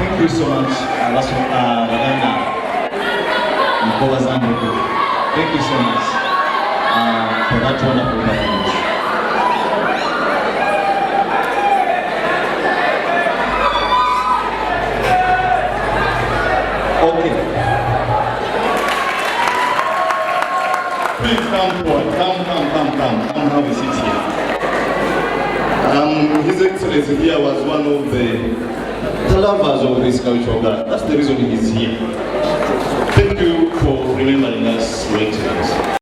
Thank you so much, Baganda, NKOBAZAMBOGO. Thank you so much for that wonderful performance. Okay. Please come forward. Come have a seat here. His Excellency here was one of the lovers of this cultural garden. That's the reason he is here. Thank you for remembering us, Your Excellency.